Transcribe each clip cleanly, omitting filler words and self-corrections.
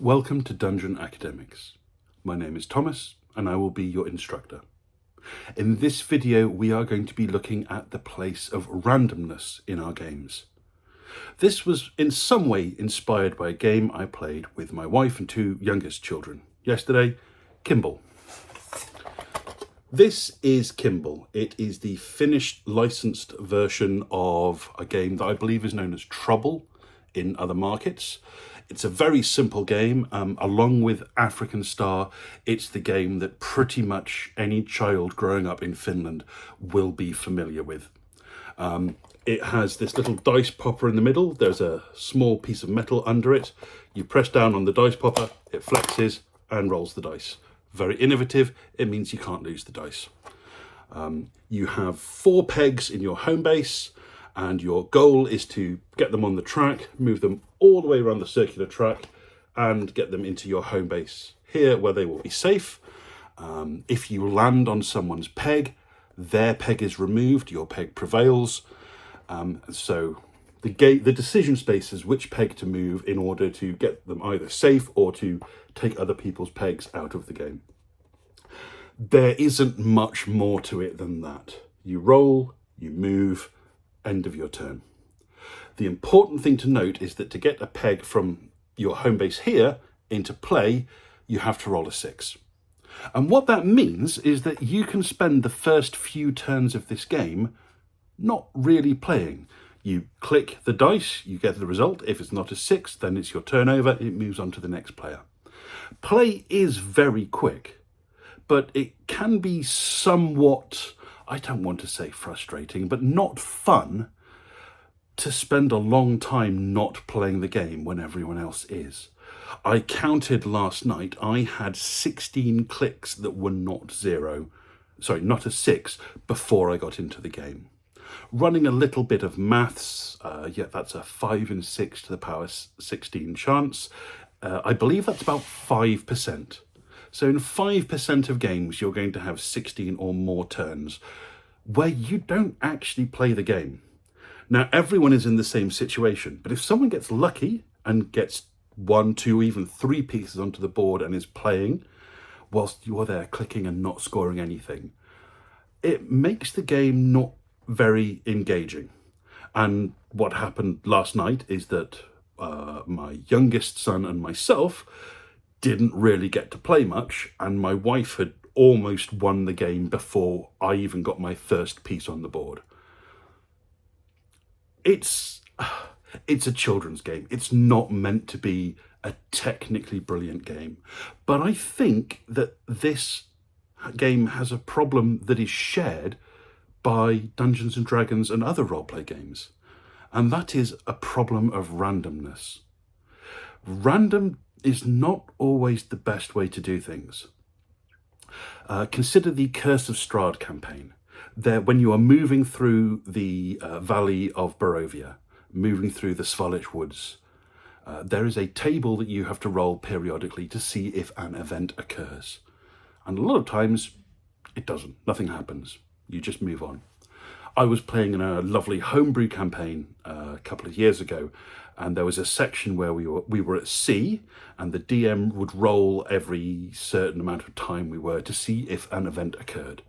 Welcome to Dungeon Academics. My name is Thomas and I will be your instructor. In this video we are going to be looking at the place of randomness in our games. This was in some way inspired by a game I played with my wife and two youngest children yesterday, Kimball. This is Kimball. It is the finished licensed version of a game that I believe is known as Trouble in other markets. It's a very simple game. Along with African Star, it's the game that pretty much any child growing up in Finland will be familiar with. It has this little dice popper in the middle. There's a small piece of metal under it. You press down on the dice popper, it flexes and rolls the dice. Very innovative. It means you can't lose the dice. You have 4 pegs in your home base, and your goal is to get them on the track, move them all the way around the circular track, and get them into your home base here where they will be safe. If you land on someone's peg, their peg is removed, your peg prevails. So the decision space is which peg to move in order to get them either safe or to take other people's pegs out of the game. There isn't much more to it than that. You roll, you move, end of your turn. The important thing to note is that to get a peg from your home base here into play, you have to roll a 6. And what that means is that you can spend the first few turns of this game not really playing. You click the dice, you get the result. If it's not a 6, then it's your turn over. It moves on to the next player. Play is very quick, but it can be somewhat, I don't want to say frustrating, but not fun to spend a long time not playing the game when everyone else is. I counted last night, I had 16 clicks that were not a 6 before I got into the game. Running a little bit of maths, that's a 5 and 6 to the power 16 chance. I believe that's about 5%. So in 5% of games, you're going to have 16 or more turns where you don't actually play the game. Now, everyone is in the same situation, but if someone gets lucky and gets 1, 2, even 3 pieces onto the board and is playing whilst you are there clicking and not scoring anything, it makes the game not very engaging. And what happened last night is that my youngest son and myself didn't really get to play much, and my wife had almost won the game before I even got my first piece on the board. It's a children's game. It's not meant to be a technically brilliant game. But I think that this game has a problem that is shared by Dungeons and Dragons and other roleplay games. And that is a problem of randomness. Random is not always the best way to do things. Consider the Curse of Strahd campaign. There, when you are moving through the valley of Barovia, moving through the Svalich woods, there is a table that you have to roll periodically to see if an event occurs. And a lot of times it doesn't. Nothing happens. You just move on. I was playing in a lovely homebrew campaign a couple of years ago, and there was a section where we were at sea, and the DM would roll every certain amount of time we were to see if an event occurred.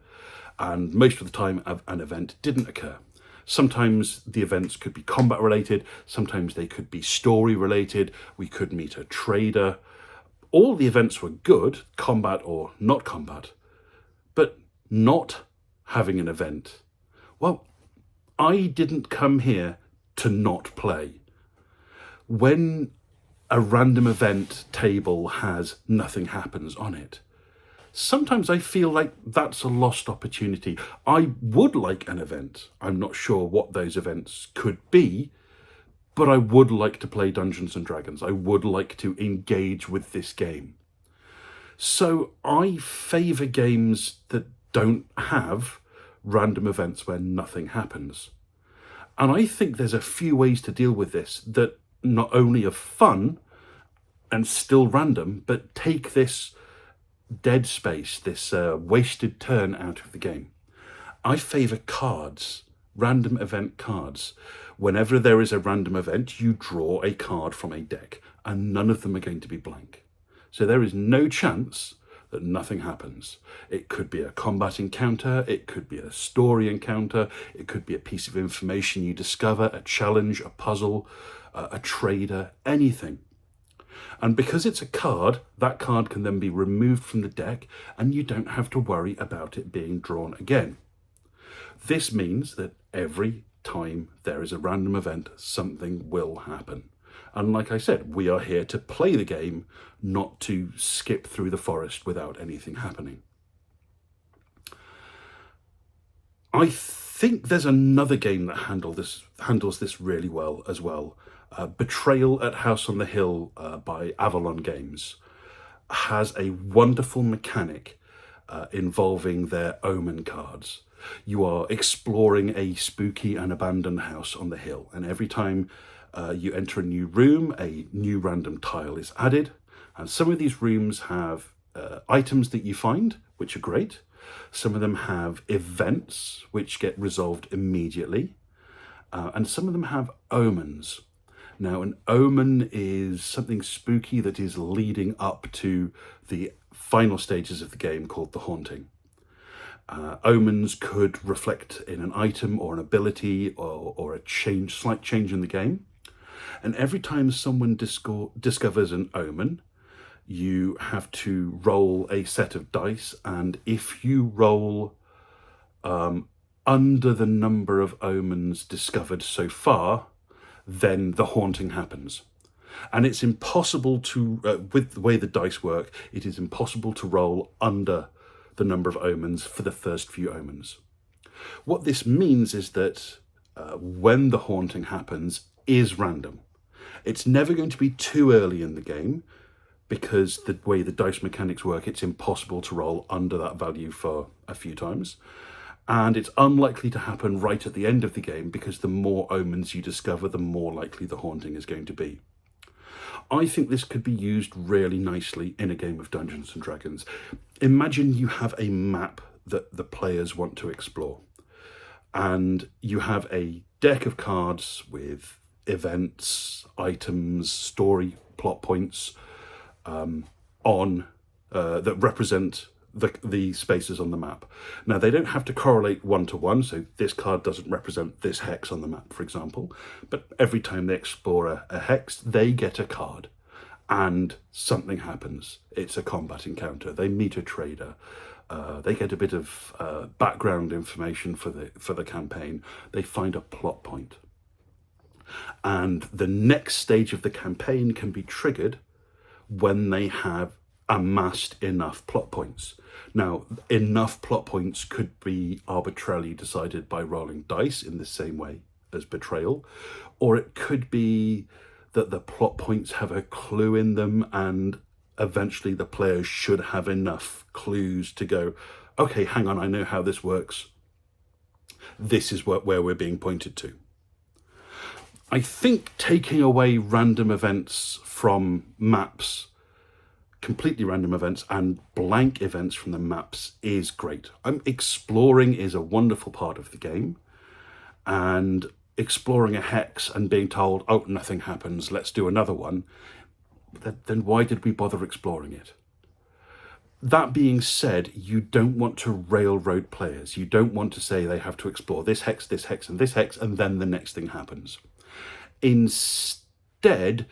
And most of the time an event didn't occur. Sometimes the events could be combat related, sometimes they could be story related, we could meet a trader. All the events were good, combat or not combat, but not having an event. Well, I didn't come here to not play. When a random event table has nothing happens on it, sometimes I feel like that's a lost opportunity. I would like an event. I'm not sure what those events could be, but I would like to play Dungeons and Dragons. I would like to engage with this game. So I favour games that don't have random events where nothing happens. And I think there's a few ways to deal with this that not only are fun and still random, but take this dead space, this wasted turn out of the game. I favour cards, random event cards. Whenever there is a random event, you draw a card from a deck. and none of them are going to be blank. So there is no chance that nothing happens. It could be a combat encounter, it could be a story encounter, it could be a piece of information you discover, a challenge, a puzzle, a trader, anything. And because it's a card, that card can then be removed from the deck and you don't have to worry about it being drawn again. This means that every time there is a random event, something will happen. And like I said, we are here to play the game, not to skip through the forest without anything happening. I think there's another game that handles this really well as well. Betrayal at House on the Hill by Avalon Games has a wonderful mechanic involving their omen cards. You are exploring a spooky and abandoned house on the hill, and every time you enter a new room, a new random tile is added, and some of these rooms have items that you find, which are great. Some of them have events which get resolved immediately, and some of them have omens. Now, an omen is something spooky that is leading up to the final stages of the game called the haunting. Omens could reflect in an item or an ability or a slight change in the game. And every time someone discovers an omen, you have to roll a set of dice. And if you roll under the number of omens discovered so far, then the haunting happens. And it's impossible to, with the way the dice work, it is impossible to roll under the number of omens for the first few omens. What this means is that when the haunting happens is random. It's never going to be too early in the game, because the way the dice mechanics work, it's impossible to roll under that value for a few times. And it's unlikely to happen right at the end of the game, because the more omens you discover, the more likely the haunting is going to be. I think this could be used really nicely in a game of Dungeons and Dragons. Imagine you have a map that the players want to explore, and you have a deck of cards with events, items, story, plot points that represent the spaces on the map. Now, they don't have to correlate one to one, so this card doesn't represent this hex on the map, for example, but every time they explore a hex, they get a card and something happens. It's a combat encounter. They meet a trader. They get a bit of background information for the campaign. They find a plot point. And the next stage of the campaign can be triggered when they have amassed enough plot points. Now, enough plot points could be arbitrarily decided by rolling dice in the same way as Betrayal, or it could be that the plot points have a clue in them, and eventually the players should have enough clues to go, okay, hang on, I know how this works. This is where we're being pointed to. I think taking away random events from maps, completely random events and blank events from the maps, is great. Exploring is a wonderful part of the game, and exploring a hex and being told, oh, nothing happens, let's do another one, then why did we bother exploring it? That being said, you don't want to railroad players. You don't want to say they have to explore this hex, this hex, and this hex, and then the next thing happens. Instead,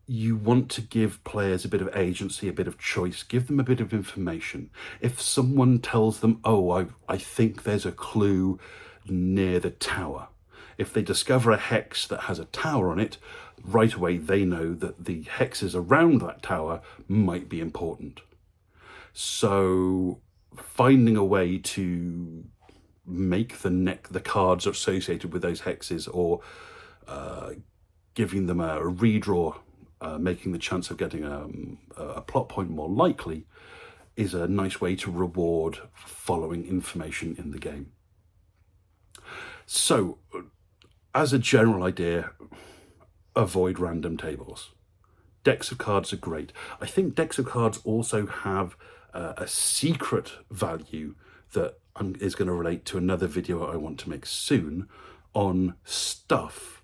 you want to give players a bit of agency, a bit of choice, give them a bit of information. If someone tells them, oh, I think there's a clue near the tower, if they discover a hex that has a tower on it, right away they know that the hexes around that tower might be important. So finding a way to make the cards associated with those hexes, or giving them a redraw, making the chance of getting a plot point more likely, is a nice way to reward following information in the game. So, as a general idea, avoid random tables. Decks of cards are great. I think decks of cards also have a secret value that is going to relate to another video I want to make soon on stuff.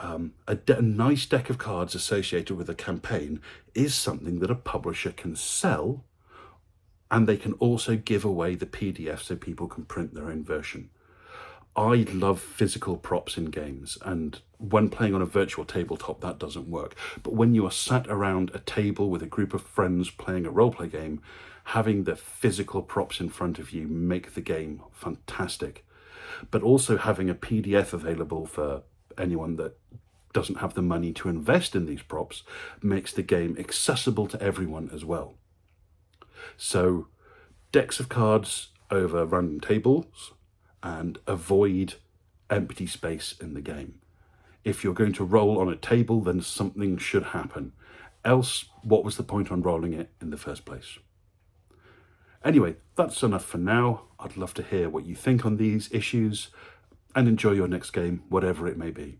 a nice deck of cards associated with a campaign is something that a publisher can sell, and they can also give away the PDF so people can print their own version. I love physical props in games, and when playing on a virtual tabletop, that doesn't work. But when you are sat around a table with a group of friends playing a roleplay game, having the physical props in front of you make the game fantastic. But also having a PDF available for anyone that doesn't have the money to invest in these props makes the game accessible to everyone as well. So decks of cards over random tables, and avoid empty space in the game. If you're going to roll on a table, then something should happen. Else, what was the point on rolling it in the first place? Anyway, that's enough for now. I'd love to hear what you think on these issues, and enjoy your next game, whatever it may be.